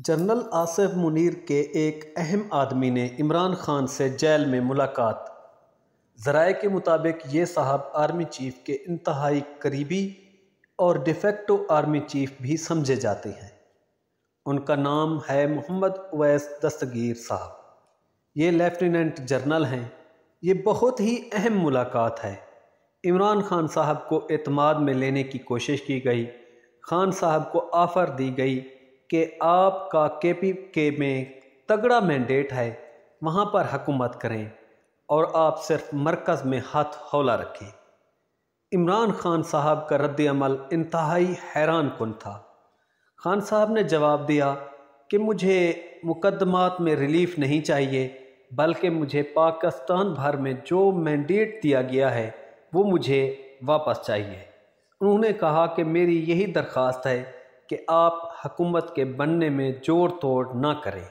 General Asif Munir کے ایک اہم آدمی نے عمران خان سے جیل میں ملاقات۔ ذرائع کے مطابق یہ صاحب آرمی چیف کے انتہائی قریبی اور ڈیفیکٹو آرمی چیف بھی سمجھے جاتے ہیں۔ ان کا نام ہے محمد اویس دستگیر صاحب۔ یہ لیفٹیننٹ جنرل ہیں۔ یہ بہت ہی اہم ملاقات ہے۔ عمران خان صاحب کو اعتماد میں لینے کی کوشش کی گئی۔ خان صاحب کو آفر دی گئی کہ آپ کا KPK میں تگڑا مینڈیٹ ہے، وہاں پر حکومت کریں اور آپ صرف مرکز میں ہاتھ ہولا رکھیں۔ عمران خان صاحب کا رد عمل انتہائی حیران کن تھا۔ خان صاحب نے جواب دیا کہ مجھے مقدمات میں ریلیف نہیں چاہیے، بلکہ مجھے پاکستان بھر میں جو مینڈیٹ دیا گیا ہے وہ مجھے واپس چاہیے۔ انہوں نے کہا کہ میری یہی درخواست ہے کہ آپ حکومت کے بننے میں جوڑ توڑ نہ کریں۔